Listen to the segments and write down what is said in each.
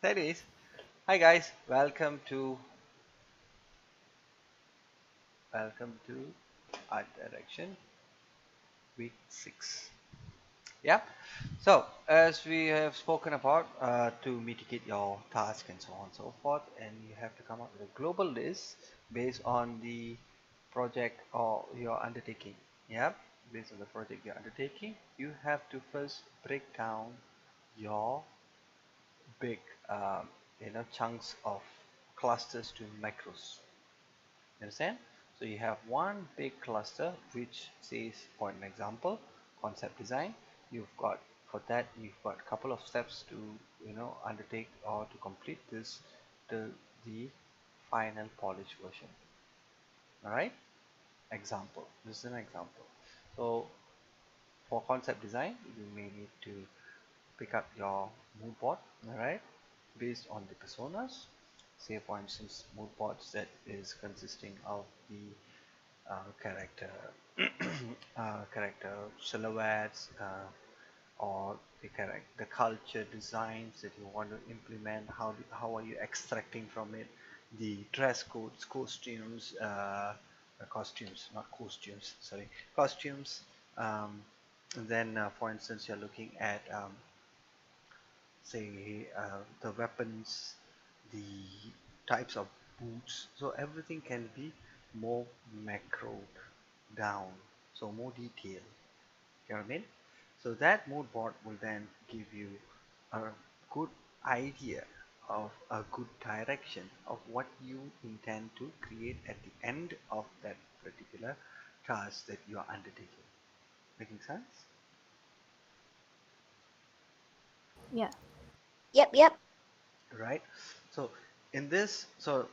That is. Hi guys, welcome to Art Direction week 6. Yeah. So as we have spoken about to mitigate your task and so on and so forth, and you have to come up with a global list based on the project or your undertaking. Yeah. Based on the project you're undertaking, you have to first break down your big chunks of clusters to macros. You understand? So you have one big cluster which says, for an example, concept design. You've got for that you've got a couple of steps to undertake or to complete this the final polished version. All right. Example. This is an example. So for concept design, you may need to pick up your mood board. All right, based on the personas. Say for instance, mood boards that is consisting of the character character silhouettes, or the culture designs that you want to implement. How are you extracting from it the dress codes, costumes, not costumes, sorry, costumes. And then for instance, you're looking at say the weapons, the types of boots. So everything can be more macroed down, so more detailed. You know what I mean? So that mood board will then give you a good idea of a good direction of what you intend to create at the end of that particular task that you are undertaking. Making sense? Yeah. Yep, yep. Right? So in this, so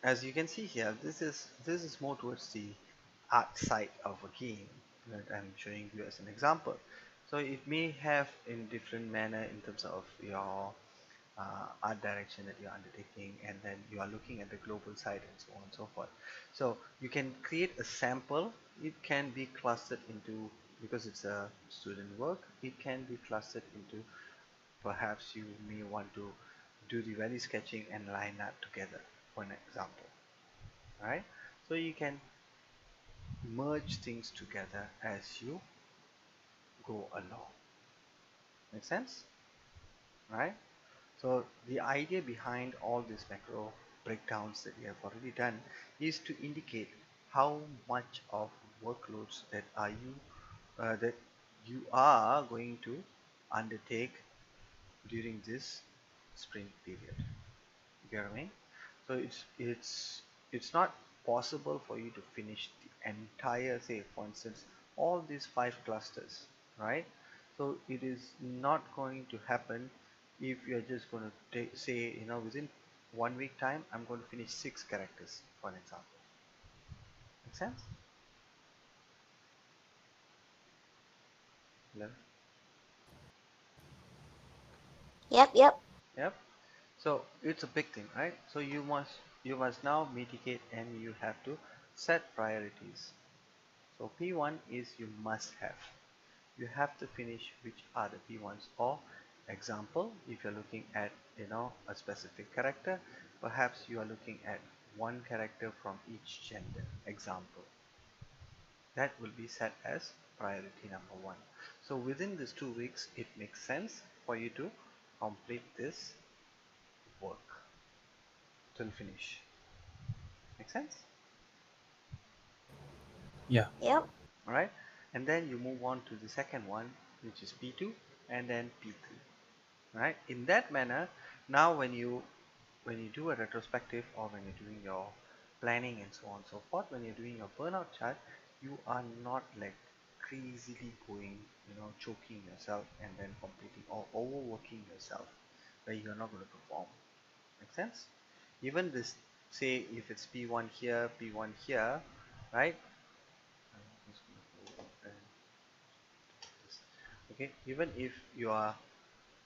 as you can see here, this is more towards the art side of a game that I'm showing you as an example. So it may have in different manner in terms of your art direction that you're undertaking, and then you are looking at the global side and so on and so forth. So you can create a sample. It can be clustered into, because it's a student work, it can be clustered into, perhaps you may want to do the valley sketching and line that together, for an example. Right? So you can merge things together as you go along. Make sense? Right? So the idea behind all these macro breakdowns that we have already done is to indicate how much of workloads that you are going to undertake during this sprint period. You get what I mean? So it's not possible for you to finish the entire, say for instance, all these 5 clusters, right? So it is not going to happen if you're just going to say, within 1 week time I'm going to finish 6 characters, for an example. Make sense? Hello? Yep, yep. Yep. So it's a big thing, right? So you must now mitigate, and you have to set priorities. So P1 is you must have. You have to finish which are the P1s. Or example, if you're looking at a specific character, perhaps you are looking at one character from each gender. Example. That will be set as priority number 1. So within these 2 weeks, it makes sense for you to complete this work till finish. Make sense? Yeah. Yep. Alright, and then you move on to the second one, which is P2, and then P3. Right, in that manner, now when you do a retrospective, or when you're doing your planning and so on and so forth, when you're doing your burnout chart, you are not like crazily going, choking yourself and then completing or overworking yourself, where you're not going to perform. Make sense? Even this, say if it's P1 here, P1 here, right? I'm just gonna go and okay, even if you are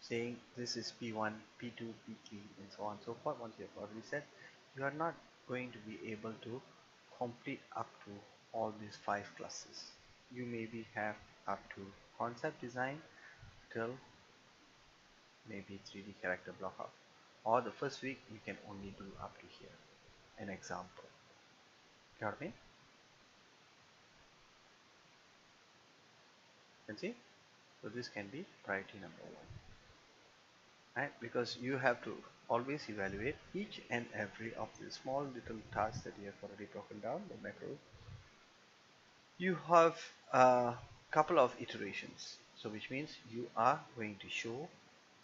saying this is P1, P2, P3, and so on and so forth, once you have already said, you are not going to be able to complete up to all these 5 classes. You maybe have up to concept design till maybe 3D character blockout. or the first week you can only do up to here. An example. Got me? Can see? So this can be priority number one, right? Because you have to always evaluate each and every of the small little tasks that you have already broken down, the macro. You have a couple of iterations. So which means you are going to show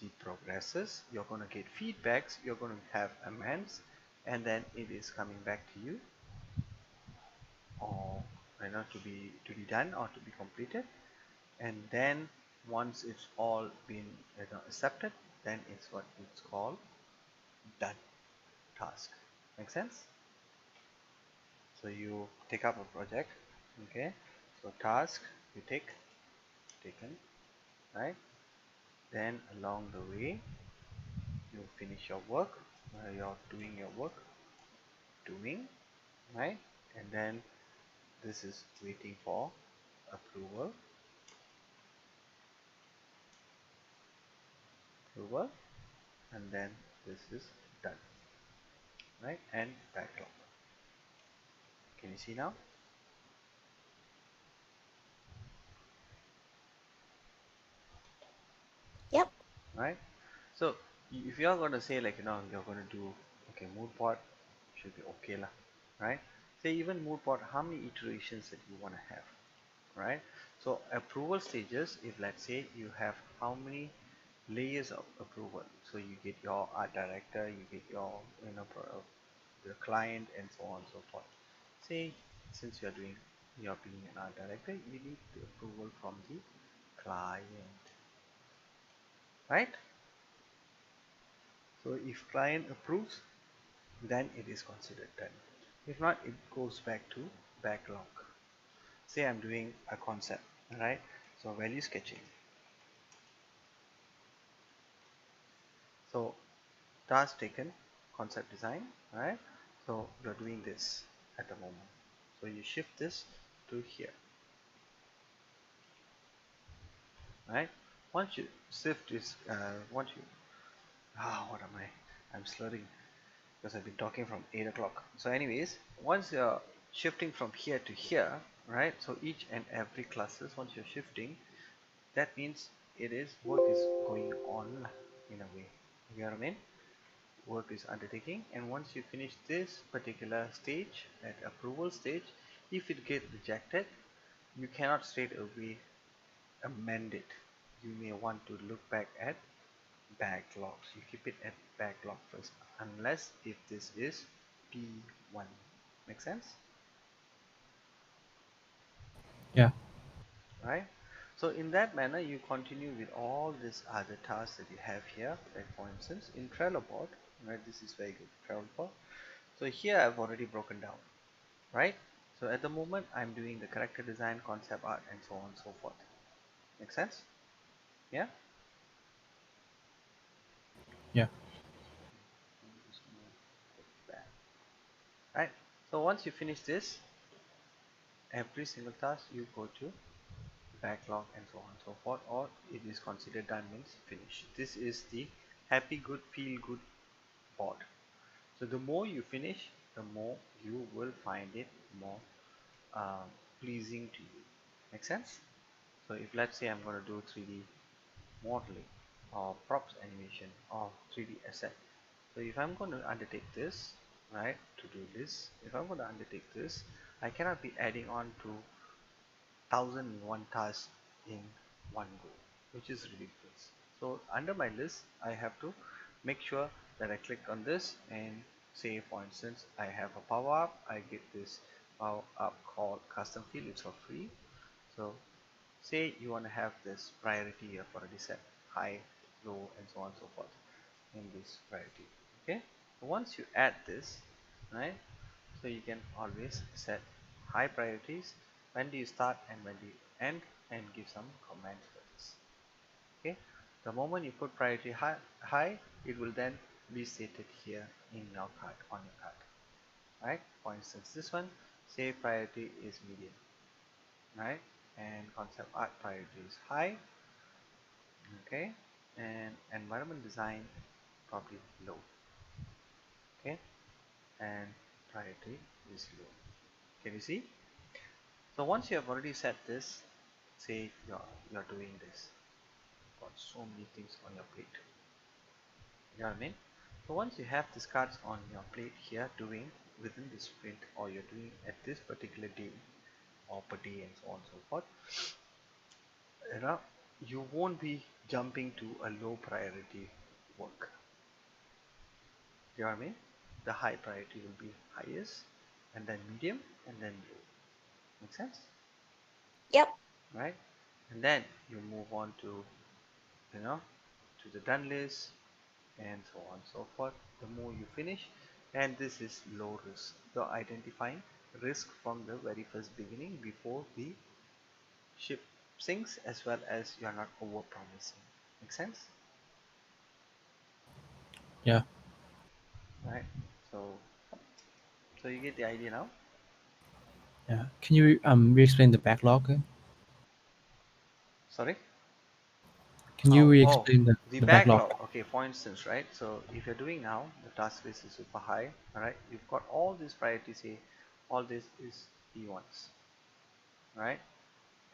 the progresses, you're going to get feedbacks, you're going to have amends, and then it is coming back to you, or to be done or to be completed. And then once it's all been accepted, then it's what it's called done task. Make sense? So you take up a project, okay? So task you taken, right? Then along the way you finish your work, you're doing your work, doing, right? And then this is waiting for approval, approval, and then this is done, right? And backlog. Can you see now? Yep. Right? So if you're going to say, like, you're going to do, okay, mood board should be okay lah, right? Say even mood board, how many iterations that you want to have, right? So approval stages, if let's say you have how many layers of approval, so you get your art director, you get your the client, and so on and so forth. Say since you're being an art director, you need the approval from the client, right? So if client approves, then it is considered done. If not, it goes back to backlog. Say I'm doing a concept, right? So value sketching. So task taken, concept design, right? So you're doing this at the moment. So you shift this to here, right? Once you shift this, what am I? I'm slurring because I've been talking from 8 o'clock. So anyways, once you're shifting from here to here, right? So each and every classes, once you're shifting, that means work is going on in a way. You know what I mean? Work is undertaking, and once you finish this particular stage, at approval stage, if it gets rejected, you cannot straight away amend it. You may want to look back at backlogs. You keep it at backlog first, unless if this is P1. Make sense? Yeah. Right? So in that manner, you continue with all these other tasks that you have here. Like for instance, in Trello board, right? This is very good, Trello board. So here I've already broken down, right? So at the moment, I'm doing the character design, concept art, and so on and so forth. Make sense? Yeah? Yeah. Just move it back. Right? So once you finish this, every single task you go to backlog and so on and so forth, or it is considered done means finished. This is the happy good feel good board. So the more you finish, the more you will find it more um, pleasing to you. Make sense? So if let's say I'm going to do 3D modeling or props animation or 3D asset. So if I'm going to undertake this, right, to do this, if I'm going to undertake this, I cannot be adding on to 1001 tasks in one go, which is ridiculous. So under my list, I have to make sure that I click on this and say, for instance, I have a power up, I get this power up called custom field, it's for free. So say you want to have this priority, you have already set high, low, and so on and so forth in this priority. Okay, so once you add this, right, so you can always set high priorities, when do you start and when do you end, and give some comments for this. Okay, the moment you put priority high, it will then be stated here in your card, on your card, right? For instance, this one, say priority is medium, right? And concept art priority is high, okay? And environment design probably low. Okay, and priority is low. Can you see? So once you have already set this, say you're doing this, got so many things on your plate. You know what I mean? So once you have these cards on your plate here doing within this sprint, or you're doing at this particular day or per day and so on and so forth, you know, you won't be jumping to a low priority work. You know what I mean? The high priority will be highest, and then medium, and then low. Make sense? Yep. Right? And then you move on to, you know, to the done list, and so on and so forth. The more you finish, and this is low risk. You're identifying risk from the very first beginning before the ship sinks, as well as you're not over promising. Make sense? Yeah. Right? So you get the idea now. Yeah. Can you re-explain the backlog? Sorry. Can you Oh, re-explain the the backlog? backlog. Okay, for instance, right? So if you're doing now, the task list is super high. All right, you've got all these priorities here. All this is P1s, right?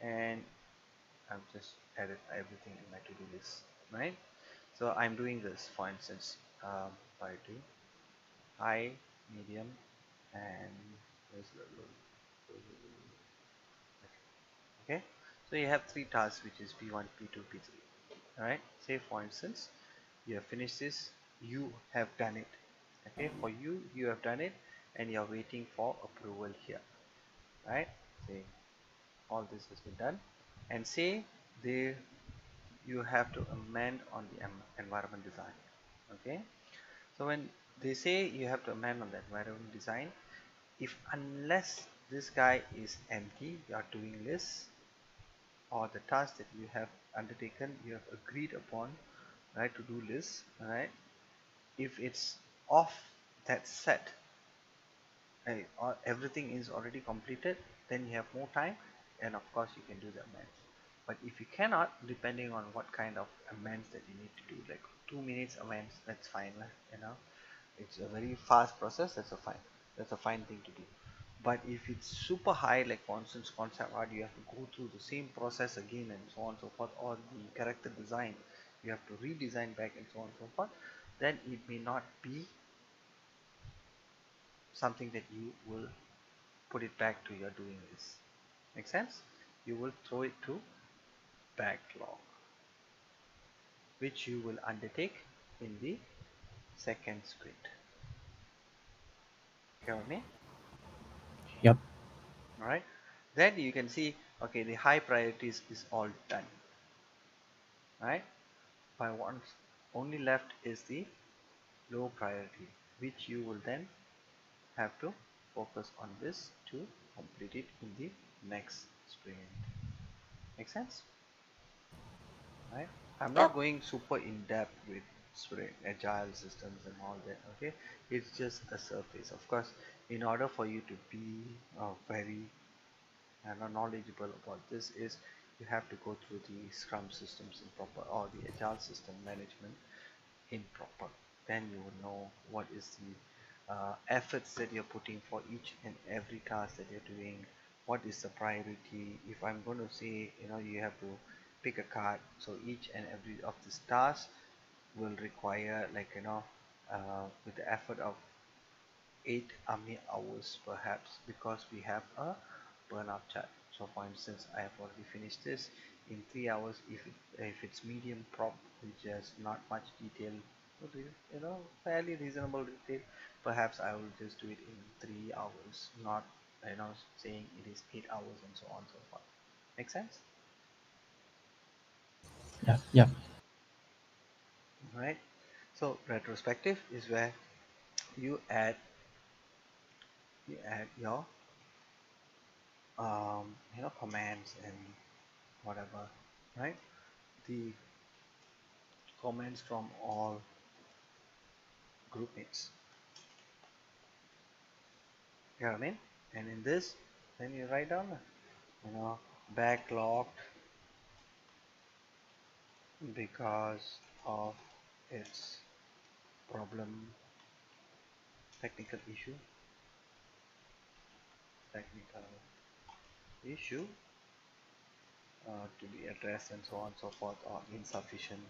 And I've just added everything in my to-do list, right? So I'm doing this, for instance, priority, high, medium, and there's low. Okay, so you have three tasks, which is P1, P2, P3. All right. Say for instance, you have finished this, you have done it. Okay, for you, you have done it, and you are waiting for approval here. Right. Say all this has been done, and say they you have to amend on the environment design. Okay, so when they say you have to amend on the environment design, if unless this guy is empty, you are doing this, or the task that you have undertaken, you have agreed upon, right, to do list, right, if it's off that set, right, or everything is already completed, then you have more time, and of course you can do the amends. But if you cannot, depending on what kind of amends that you need to do, like 2 minutes amends, that's fine, you know, it's a very fast process, that's a fine thing to do. But if it's super high, like for instance concept art, you have to go through the same process again and so on and so forth, or the character design, you have to redesign back and so on and so forth, then it may not be something that you will put it back to your doing this. Make sense? You will throw it to backlog, which you will undertake in the second sprint. Hear me? Yep. Alright? Then you can see, okay, the high priorities is all done. Right? By once only left is the low priority, which you will then have to focus on this to complete it in the next sprint. Make sense? Right? I'm not Yep. going super in depth with sprint agile systems and all that. Okay, it's just a surface. Of course, in order for you to be very knowledgeable about this, is you have to go through the scrum systems in proper, or the agile system management in proper. Then you will know what is the efforts that you're putting for each and every task that you're doing. What is the priority? If I'm going to say, you know, you have to pick a card, so each and every of these tasks will require, like, you know, with the effort of 8 hours perhaps, because we have a burnout chart. So for instance, I have already finished this in 3 hours. If it's medium prop, which has not much detail, you know, fairly reasonable detail, perhaps I will just do it in 3 hours, not, you know, saying it is 8 hours and so on and so forth. Make sense? Yeah. Yeah. Right. So retrospective is where you add your you know, commands and whatever, right? The comments from all group mates. You know what I mean? And in this, then you write down, you know, backlogged because of its problem, technical issue, technical issue to be addressed and so on and so forth, or insufficient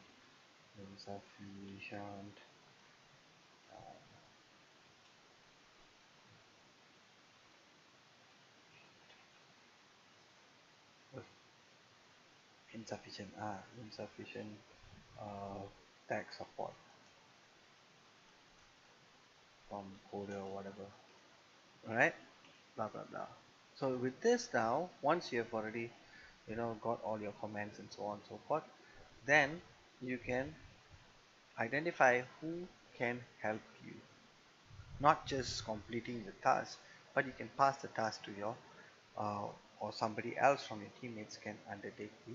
uh, insufficient uh, tech support from coder or whatever. Alright, blah blah blah. So with this now, once you have already got all your comments and so on and so forth, then you can identify who can help you, not just completing the task, but you can pass the task to your uh, or somebody else from your teammates can undertake the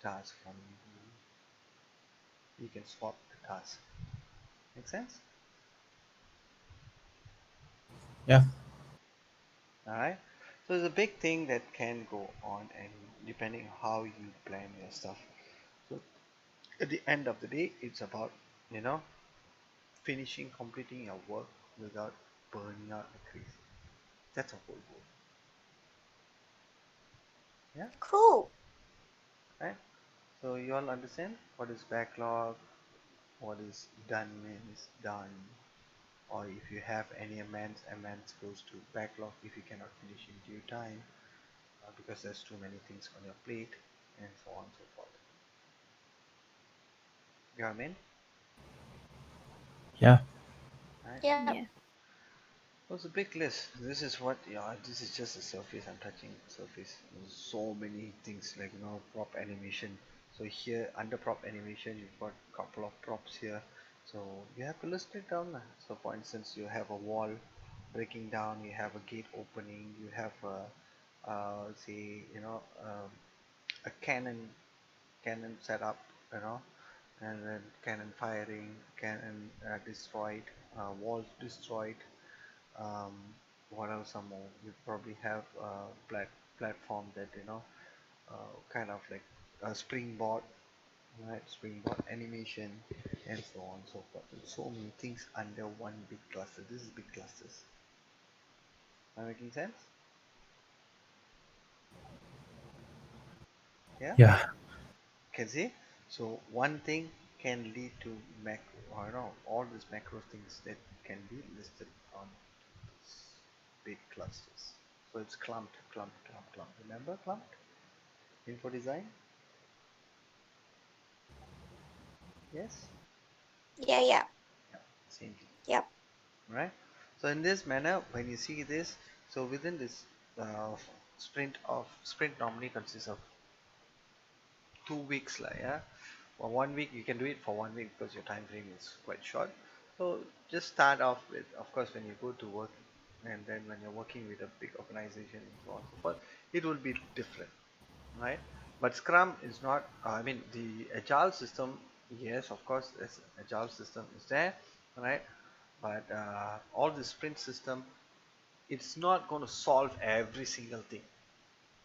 task from you. You can swap the task. Make sense? Yeah. All right. So it's a big thing that can go on, and depending on how you plan your stuff. So at the end of the day, it's about you know finishing, completing your work without burning out like crazy. That's a whole goal. Yeah. Cool. Right. So you all understand what is backlog, what is done means done, or if you have any amends goes to backlog if you cannot finish in due time because there's too many things on your plate, and so on and so forth. You know what I mean? Yeah. Right? Yep. Yeah. Well, it's a big list. This is what, yeah, this is just the surface. I'm touching the surface. There's so many things like, prop animation. So here, under prop animation, you've got a couple of props here. So you have to list it down. So for instance, you have a wall breaking down, you have a gate opening, you have say, a cannon setup, you know, and then cannon firing, cannon destroyed, walls destroyed, um, what else some more? You probably have a platform that kind of like a springboard, right? Springboard animation, and so on and so forth. And so many things under one big cluster. This is big clusters. Am I making sense? Yeah. Yeah. Can see. So one thing can lead to macro, or all these macro things that can be listed on big clusters. So it's clumped, clumped, clumped, clumped. Remember clumped? Info design? Yes? Yeah, yeah. Yeah, same thing. Yep. Right? So in this manner, when you see this, so within this uh, sprint normally consists of 2 weeks, like, yeah. For 1 week, you can do it for 1 week because your time frame is quite short. So just start off with, of course, when you go to work, and then when you're working with a big organization and so on and so forth, it will be different, right? But Scrum is not. I mean, the Agile system, yes, of course, this Agile system is there, right? But all the sprint system, it's not going to solve every single thing,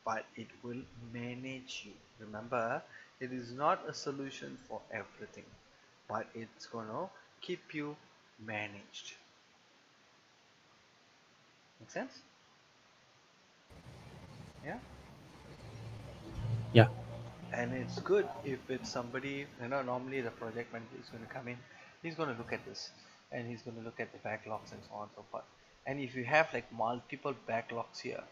but it will manage you. Remember, it is not a solution for everything, but it's going to keep you managed. Make sense? Yeah. Yeah. And it's good if it's somebody, normally the project manager is going to come in, he's going to look at this, and he's going to look at the backlogs and so on and so forth. And if you have like multiple backlogs here,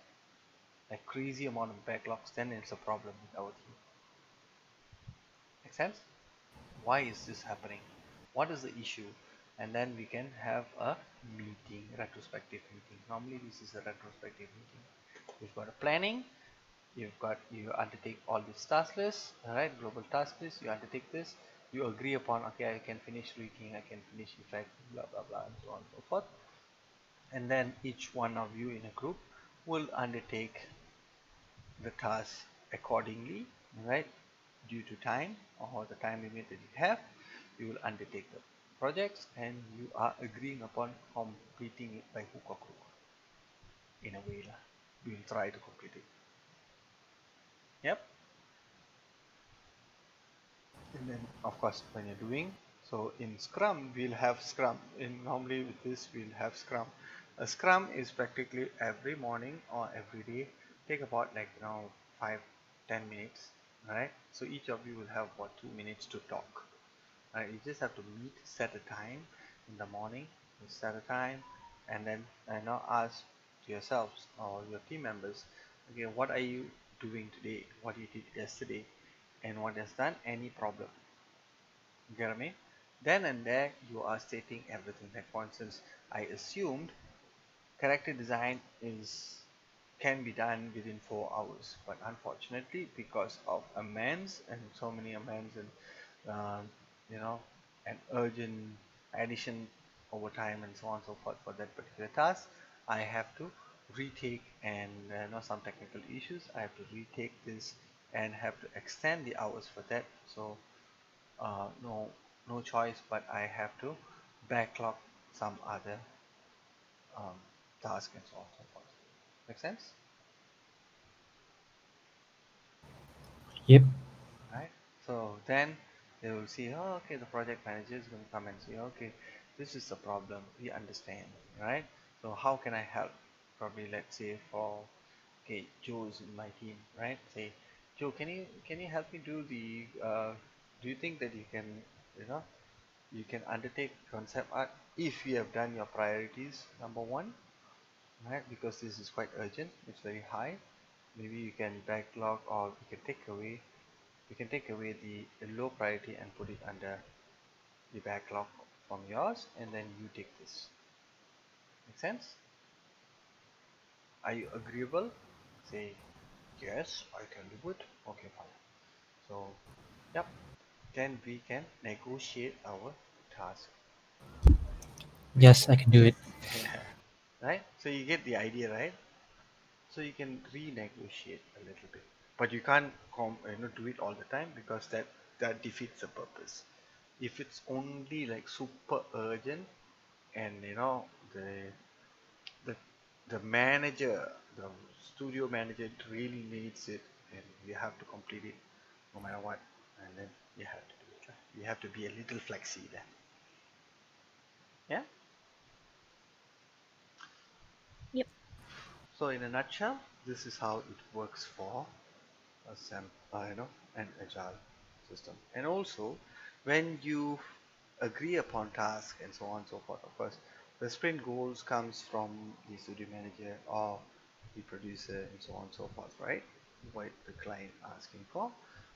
like crazy amount of backlogs, then it's a problem with our team. Make sense? Why is this happening? What is the issue? And then we can have a meeting, retrospective meeting. Normally this is a retrospective meeting. You've got a planning, you undertake all these task lists, alright, global task list, you undertake this, you agree upon, okay, I can finish reading, I can finish effect, blah blah blah, and so on and so forth. And then each one of you in a group will undertake the task accordingly, right? Due to time or the time limit that you have, you will undertake the projects, and you are agreeing upon completing it by hook or crook. In a way, lah. We will try to complete it. Yep. And then, of course, when you're doing, So in Scrum, we'll have Scrum. In normally with this, we'll have Scrum. A Scrum is practically every morning or every day. Take about like 5-10 minutes, right? So each of you will have about 2 minutes to talk. Right? You just have to meet, set a time in the morning. You set a time, and then ask yourselves or your team members, okay, what are you doing today? What you did yesterday, and what has done? Any problem? You get what I mean? Then and there, you are stating everything. Like for instance, I assumed character design is can be done within 4 hours, but unfortunately, because of amends and so many amends and um, you know an urgent addition over time and so on and so forth for that particular task, I have to retake and some technical issues. I have to retake this and have to extend the hours for that. So no choice, but I have to backlog some other um, task and so on and so forth. Make sense? Yep. Right? So then they will see, oh, okay, the project manager is going to come and say, okay, this is the problem. We understand, right? So how can I help? Probably let's say for okay, Joe is in my team, right? Say, Joe, can you help me do the? Do you think that you know you can undertake concept art if you have done your priorities number one, right? Because this is quite urgent. It's very high. Maybe you can backlog or we can take away the low priority and put it under the backlog from yours, and then you take this. Make sense? Are you agreeable? Say yes, I can do it. Okay, fine. So yep, then we can negotiate our task. Yes, I can do it. Yeah, right? So you get the idea, right? So you can renegotiate a little bit, but you can't do it all the time because that defeats the purpose. If it's only like super urgent and the the manager, the studio manager really needs it, and you have to complete it no matter what, and then you have to do it. You have to be a little flexi there. Yeah. Yep. So in a nutshell, this is how it works for a an agile system. And also, when you agree upon task and so on and so forth, of course, the sprint goals comes from the studio manager or the producer and so on and so forth, right? What the client asking for.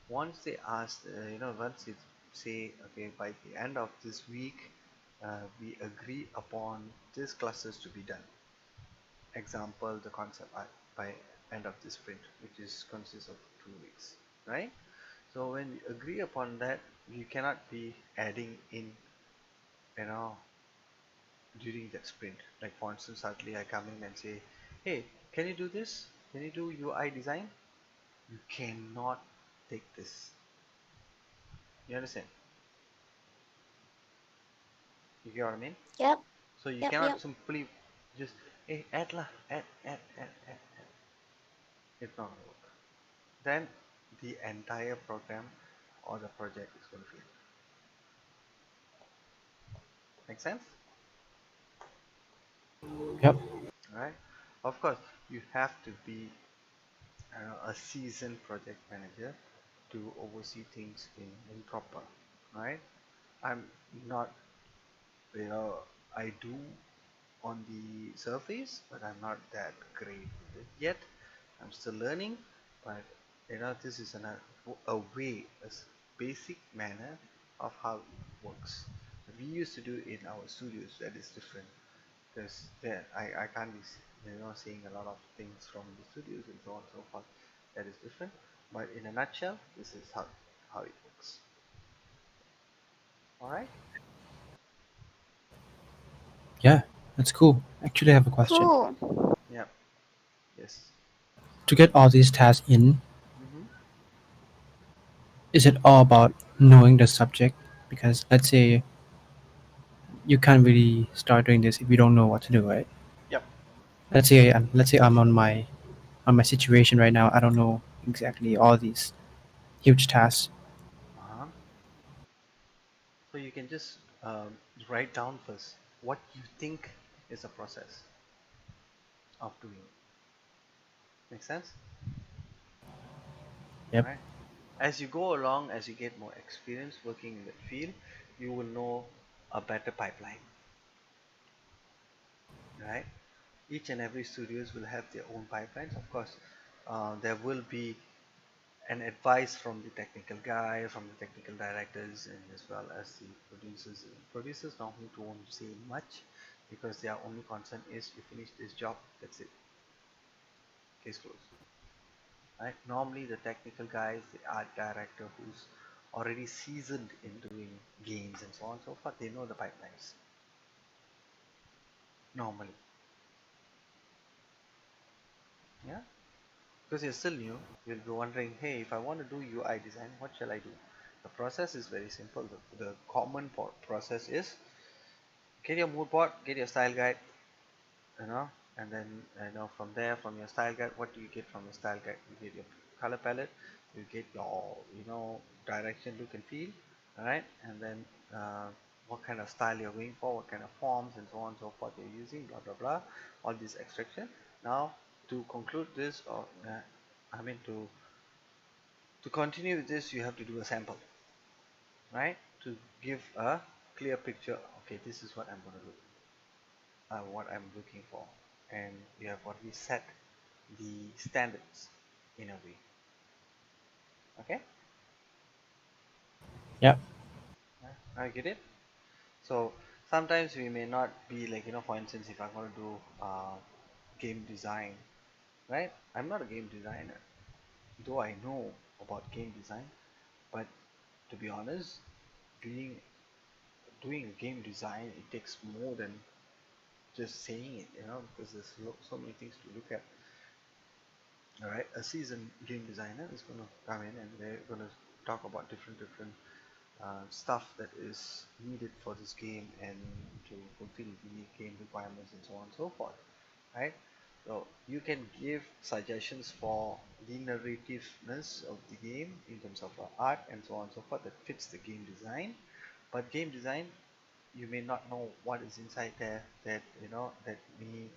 Once they ask, once they say, okay, by the end of this week, we agree upon these clusters to be done. Example, the concept art by end of the sprint, which is consists of 2 weeks, right? So when we agree upon that, you cannot be adding in, you know, during that sprint. Like for instance, suddenly I come in and say, hey, can you do this? Can you do UI design? You cannot take this. You understand? You get what I mean? Yep. So you Yep. cannot Yep. simply just, hey, add lah, add. It's not gonna work. Then the entire program or the project is going to fail. Make sense? Yep. Right? Of course, you have to be a seasoned project manager to oversee things in proper. Right? I'm not, you know, I do on the surface, but I'm not that great with it yet. I'm still learning, but this is a way, basic manner of how it works. We used to do in our studios that is different because there I can't be seeing a lot of things from the studios and so on and so forth. That is different, but in a nutshell, this is how it works. All right. Yeah, that's cool. Actually, I have a question. Cool. Yeah. Yes. To get all these tasks in, Mm-hmm. is it all about knowing the subject? Because let's say you can't really start doing this if you don't know what to do, right? Yep. Let's say I'm on my situation right now. I don't know exactly all these huge tasks. Uh-huh. So you can just write down first what you think is a process of doing. Make sense? Yep. Right? As you go along, as you get more experience working in that field, you will know a better pipeline. Right? Each and every studios will have their own pipelines. Of course, there will be an advice from the technical guy, from the technical directors, and as well as the producers. Producers normally don't say much because their only concern is you finish this job, that's it, case closed. Right? Normally, the technical guys, the art director who's already seasoned in doing games and so on and so forth, they know the pipelines normally. Yeah, because you're still new, you'll be wondering, hey, if I want to do UI design, what shall I do? The process is very simple. The common process is get your mood board, get your style guide, you know, and then from there, from your style guide, what do you get from your style guide? You get your color palette, you get your direction, look and feel, all right, and then what kind of style you're going for, what kind of forms and so on and so forth you're using, blah blah blah, all this extraction. Now to conclude this, or I mean to continue with this, you have to do a sample, right, to give a clear picture. Okay, this is what I'm going to do, what I'm looking for, and you have already set the standards in a way. Okay, Yep. I get it. So sometimes we may not be like, for instance, if I'm going to do game design, right? I'm not a game designer, though I know about game design, but to be honest, being doing a game design, it takes more than just saying it, because there's so many things to look at. All right, a seasoned game designer is going to come in and they're going to talk about different stuff that is needed for this game and to fulfill the game requirements and so on and so forth, right? So you can give suggestions for the narrativeness of the game in terms of art and so on and so forth that fits the game design. But game design, you may not know what is inside there that that may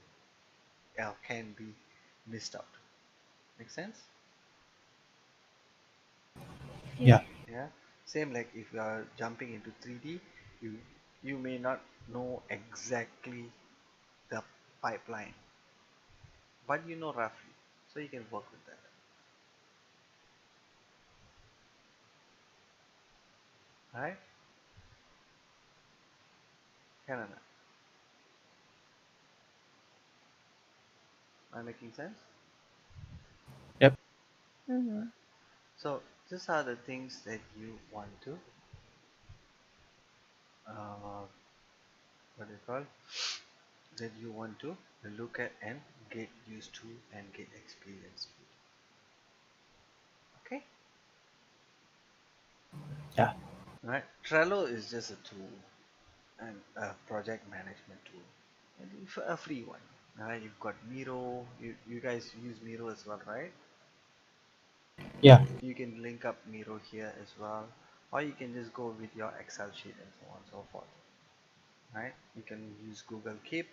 can be missed out. Make sense? Yeah. Yeah, same like if you are jumping into 3D, you you may not know exactly the pipeline, but you know roughly, so you can work with that. All right, can I making sense? Yep. Mm-hmm. So these are the things that you want to uh, what do you call, that you want to look at and get used to and get experience with. Okay, Yeah. all right. Trello is just a tool and a project management tool, and a free one. Alright, you've got Miro. You guys use Miro as well, right? Yeah. You can link up Miro here as well, or you can just go with your Excel sheet and so on and so forth. Right? You can use Google Keep,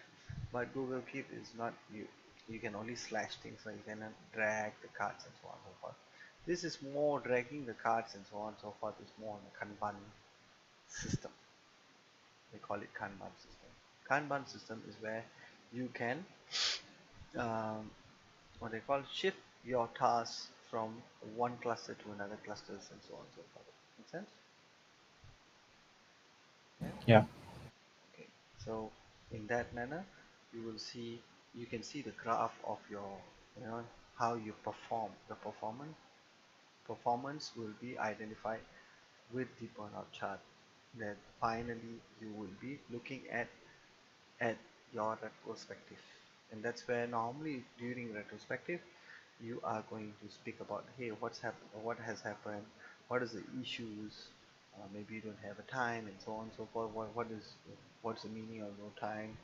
but Google Keep is not you. You can only slash things, so you cannot drag the cards and so on and so forth. This is more dragging the cards and so on and so forth. Is more on the Kanban system. They call it Kanban system. Kanban system is where you can um, what they call shift your tasks from one cluster to another clusters and so on and so forth. Make sense? Yeah. Yeah. Okay. So in that manner, you will see you can see the graph of your how you perform. The performance will be identified with the burnout chart. That finally you will be looking at your retrospective, and that's where normally during retrospective you are going to speak about, hey, what has happened, what is the issues, maybe you don't have a time and so on and so forth, what's the meaning of no time,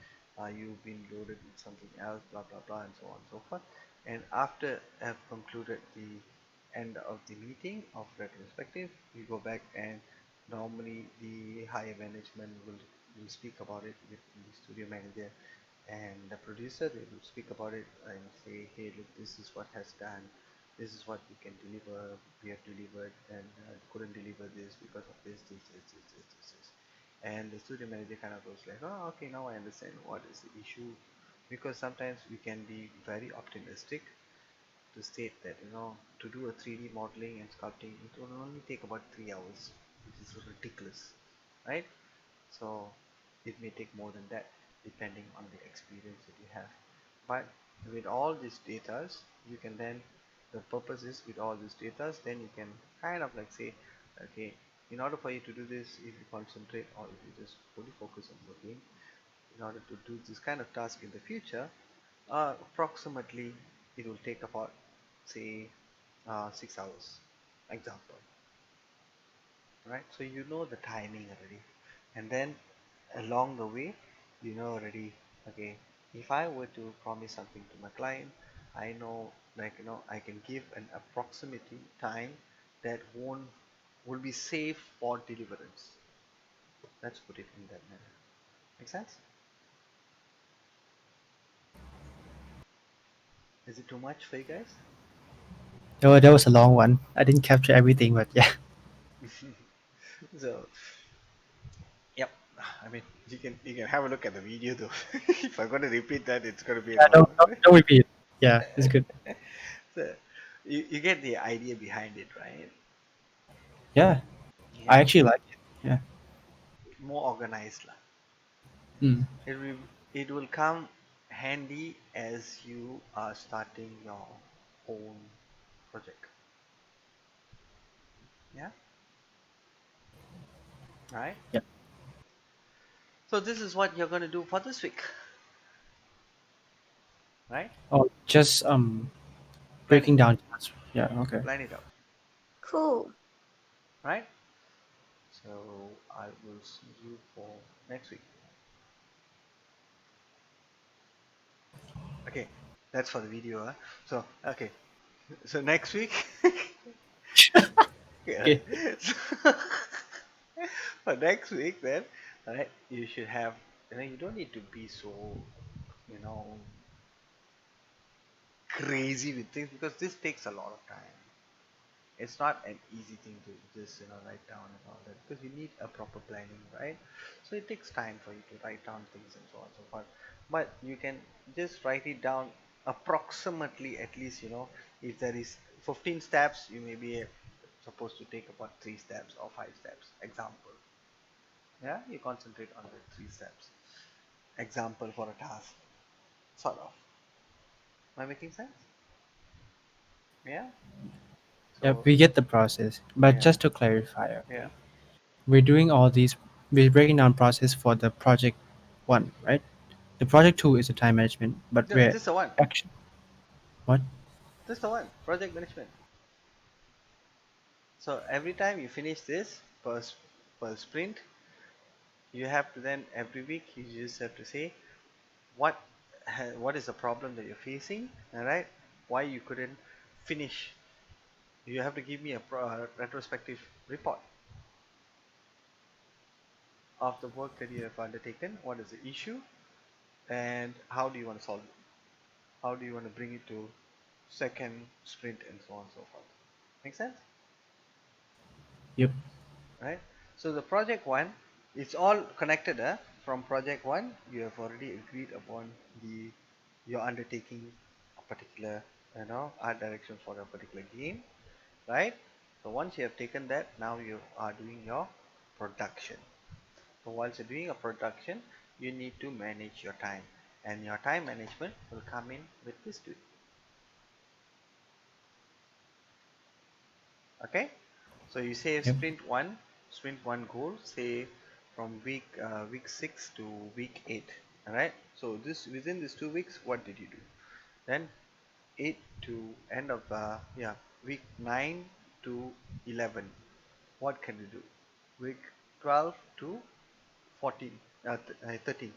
you've been loaded with something else, blah blah blah and so on and so forth. And after I have concluded the end of the meeting of retrospective, you go back and Normally the higher management will speak about it with the studio manager and the producer. They will speak about it and say, hey, look, this is what has done, this is what we can deliver, we have delivered, and couldn't deliver this because of this. And the studio manager kind of goes like, oh, okay, now I understand what is the issue, because sometimes we can be very optimistic to state that, to do a 3D modeling and sculpting, it will only take about 3 hours, which is ridiculous, right? So it may take more than that depending on the experience that you have. But with all these datas, you can then, the purpose is with all these datas, then you can kind of like say, okay, in order for you to do this, if you concentrate or if you just fully focus on working, in order to do this kind of task in the future, approximately it will take about say 6 hours, example, right? So you know the timing already, and then along the way, you know already, okay, if I were to promise something to my client, I know, like, I can give an approximately time that won't will be safe for deliverance. Let's put it in that manner. Make sense? Is it too much for you guys? Oh, that was a long one. I didn't capture everything, but yeah. So, yep. I mean, you can have a look at the video though. If I'm gonna repeat that, it's gonna be Yeah, long. don't repeat. Yeah, it's good. So, you get the idea behind it, right? Yeah, I Yeah. actually like it. Yeah. More organized lah. Mm. It will come handy as you are starting your own project. Yeah. Right. Yeah. So this is what you're gonna do for this week, right? Oh, just Plan it. breaking down. Yeah. Okay. Plan it out, Cool. right? So I will see you for next week. Okay, that's for the video. So okay, so next week, yeah. Okay. So, for next week then, right? You should have. You don't need to be so, you know, crazy with things, because this takes a lot of time. It's not an easy thing to just write down and all that, because you need a proper planning, right? So it takes time for you to write down things and so on and so forth, but you can just write it down approximately, at least, if there is 15 steps, you may be supposed to take about 3 steps or 5 steps, example. Yeah, you concentrate on the 3 steps, example, for a task, sort of. Am I making sense? Yeah. Yeah, So we get the process. But yeah, just to clarify, yeah. okay, we're doing all these. We're breaking down process for the project one, right? The project two is the time management, but No, we're just the one. action. What? Just the one. Project management. So every time you finish this per sprint, you have to then every week you just have to say what what is the problem that you're facing, all right? Why you couldn't finish? You have to give me a retrospective report of the work that you have undertaken. What is the issue, and how do you want to solve it? How do you want to bring it to second sprint and so on and so forth? Make sense? Yep. Right? So the project one, it's all connected. From project one, you have already agreed upon the you're undertaking a particular art direction for a particular game, right? So once you have taken that, now you are doing your production. So once you're doing a production, you need to manage your time, and your time management will come in with this too. Okay, so you say Yep. sprint one goal, say from week 6 to week 8. All right, so this within these 2 weeks, what did you do? Then 8 to end of week 9 to 11, what can you do? Week 12 to 14, 13,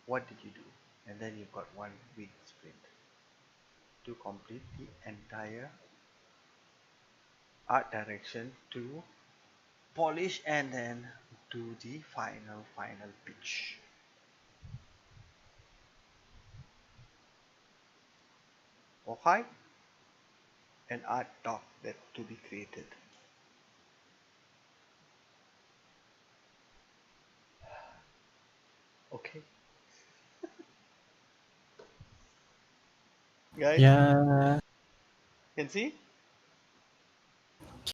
what did you do? And then you've got 1 week sprint to complete the entire art direction to polish and then do the final pitch. Okay, an art doc that to be created. Okay, guys, Yeah. can see.